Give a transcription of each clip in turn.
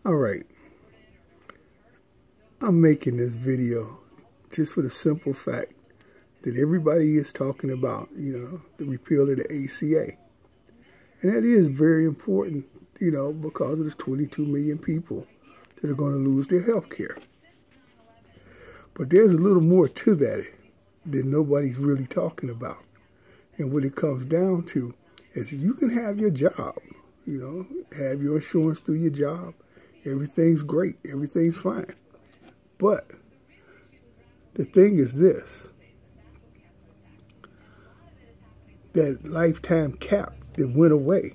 Alright, I'm making this video just for the simple fact that everybody is talking about, the repeal of the ACA. And that is very important, because of the 22 million people that are going to lose their health care. But there's a little more to that nobody's really talking about. And what it comes down to is you can have your job, have your insurance through your job. Everything's great. Everything's fine. But the thing is this, that lifetime cap that went away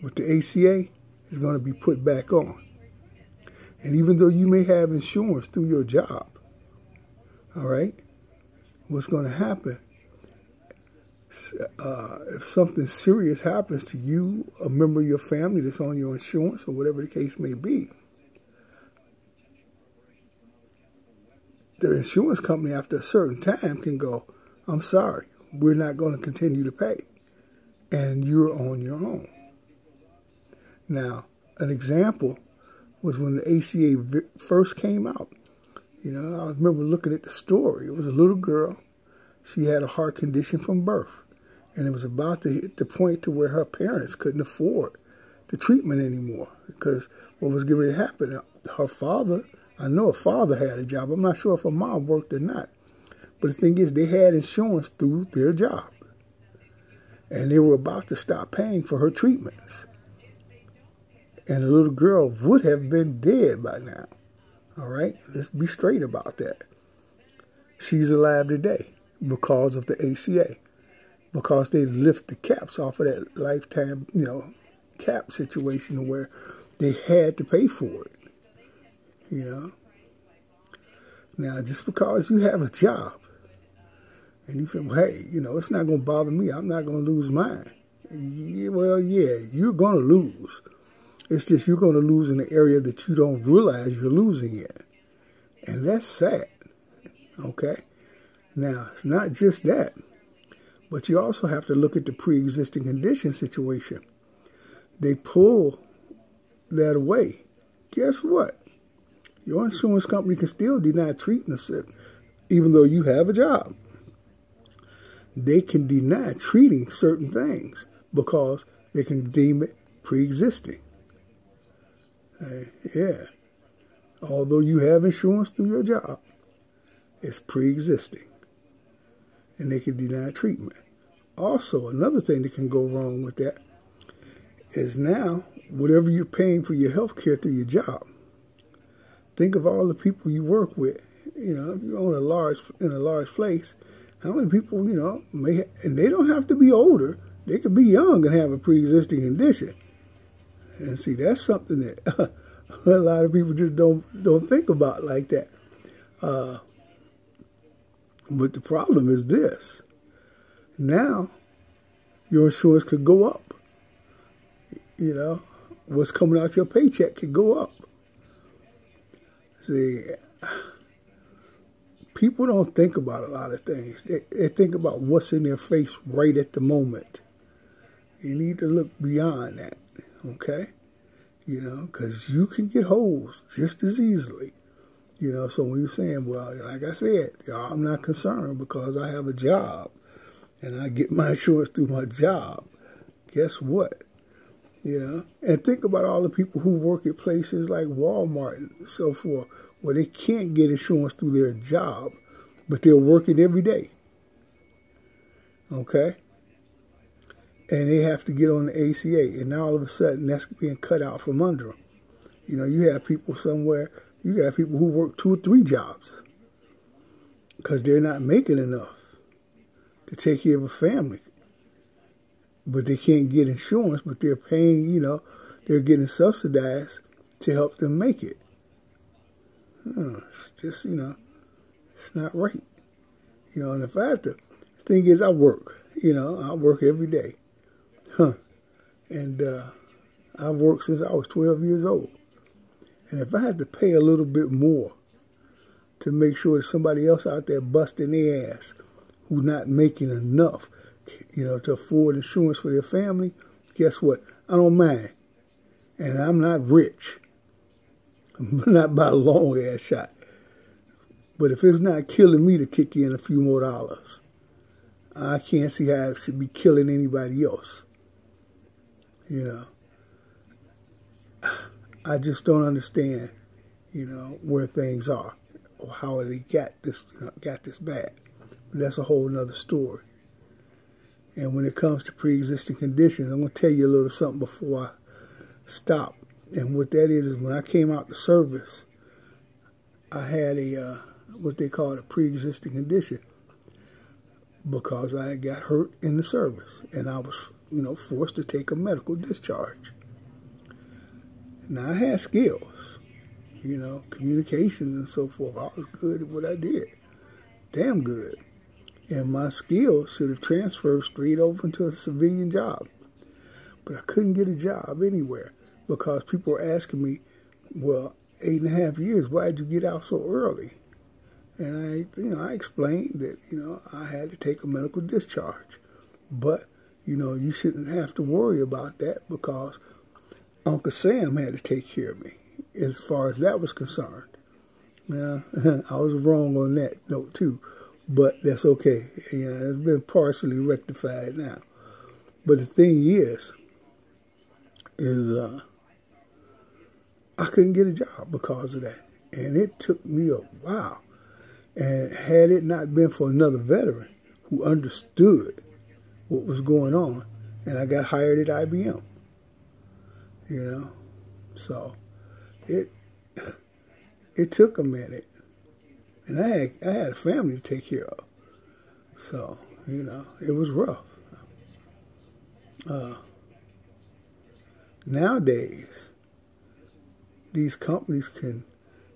with the ACA is going to be put back on. And even though you may have insurance through your job, all right, what's going to happen, if something serious happens to you, a member of your family that's on your insurance or whatever the case may be, the insurance company after a certain time can go, I'm sorry, we're not going to continue to pay. And you're on your own. Now, an example was when the ACA first came out. I remember looking at the story. It was a little girl. She had a heart condition from birth. And it was about to hit the point to where her parents couldn't afford the treatment anymore. Because what was going to happen, her father, I know her father had a job. I'm not sure if her mom worked or not. But the thing is, they had insurance through their job. And they were about to stop paying for her treatments. And the little girl would have been dead by now. All right? Let's be straight about that. She's alive today because of the ACA. Because they lift the caps off of that lifetime, cap situation where they had to pay for it. Now, just because you have a job and you feel, hey, it's not going to bother me. I'm not going to lose mine. Yeah, well, yeah, you're going to lose. It's just you're going to lose in the area that you don't realize you're losing in. And that's sad. Okay? Now, it's not just that. But you also have to look at the pre-existing condition situation. They pull that away. Guess what? Your insurance company can still deny treatment, even though you have a job. They can deny treating certain things because they can deem it pre-existing. Yeah. Although you have insurance through your job, it's pre-existing. And they can deny treatment. Also, another thing that can go wrong with that is now, whatever you're paying for your health care through your job, think of all the people you work with. If you're in a large place, how many people, and they don't have to be older. They could be young and have a pre-existing condition. And see, that's something that a lot of people just don't think about like that. But the problem is this. Now, your insurance could go up. What's coming out your paycheck could go up. See, people don't think about a lot of things. They think about what's in their face right at the moment. You need to look beyond that, okay? Because you can get holes just as easily. So when you're saying, well, like I said, I'm not concerned because I have a job and I get my insurance through my job. Guess what? And think about all the people who work at places like Walmart and so forth, where they can't get insurance through their job, but they're working every day. Okay? And they have to get on the ACA, and now all of a sudden that's being cut out from under them. You have people somewhere, you got people who work 2 or 3 jobs because they're not making enough to take care of a family. But they can't get insurance, but they're paying, they're getting subsidized to help them make it. It's just, it's not right. And if I have to, the thing is I work, I work every day. And I've worked since I was 12 years old. And if I had to pay a little bit more to make sure that somebody else out there busting their ass who's not making enough, to afford insurance for their family, guess what? I don't mind. And I'm not rich. not by a long ass shot. But if it's not killing me to kick in a few more dollars, I can't see how it should be killing anybody else. You know, I just don't understand, you know, where things are or how they got this bad. But that's a whole nother story. And when it comes to pre-existing conditions, I'm going to tell you a little something before I stop. And what that is when I came out to service, I had a what they call a pre-existing condition because I had got hurt in the service, and I was, you know, forced to take a medical discharge. Now, I had skills, you know, communications and so forth. I was good at what I did, damn good. And my skills should have transferred straight over into a civilian job. But I couldn't get a job anywhere because people were asking me, well, 8.5 years, why did you get out so early? And I explained that, you know, I had to take a medical discharge. But, you know, you shouldn't have to worry about that because Uncle Sam had to take care of me as far as that was concerned. Now, I was wrong on that note too, but that's okay. You know, it's been partially rectified now. But the thing is I couldn't get a job because of that. And it took me a while. And had it not been for another veteran who understood what was going on, and I got hired at IBM, you know, so it took a minute, and I had a family to take care of, so you know it was rough. Nowadays, these companies can,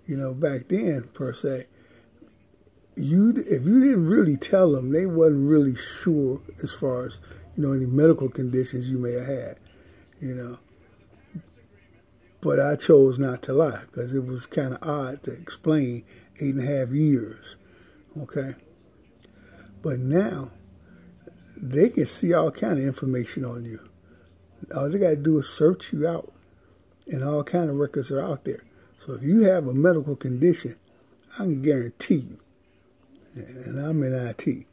you know, back then per se, if you didn't really tell them, they wasn't really sure as far as, you know, any medical conditions you may have had, you know. But I chose not to lie because it was kind of odd to explain 8.5 years, okay. But now they can see all kind of information on you. All they got to do is search you out, and all kind of records are out there. So if you have a medical condition, I can guarantee you, and I'm in IT,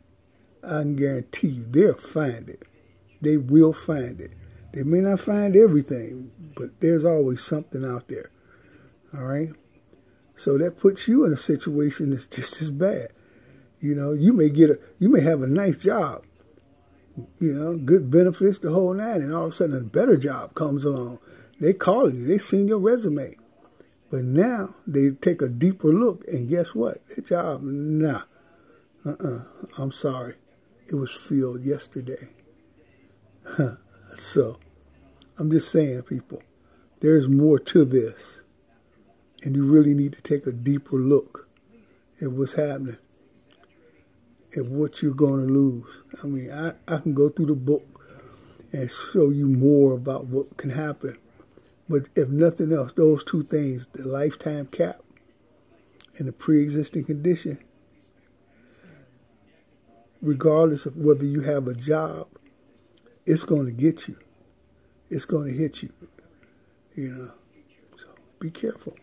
I can guarantee you they'll find it. They will find it. They may not find everything, but there's always something out there. All right? So that puts you in a situation that's just as bad. You know, you may have a nice job, you know, good benefits, the whole nine, and all of a sudden a better job comes along. They calling you. They seen your resume. But now they take a deeper look, and guess what? That job, nah. I'm sorry. It was filled yesterday. So, I'm just saying, people, there's more to this. And you really need to take a deeper look at what's happening, at what you're going to lose. I mean, I can go through the book and show you more about what can happen. But if nothing else, those two things, the lifetime cap and the pre-existing condition, regardless of whether you have a job, it's going to get you. It's going to hit you, you know. So be careful.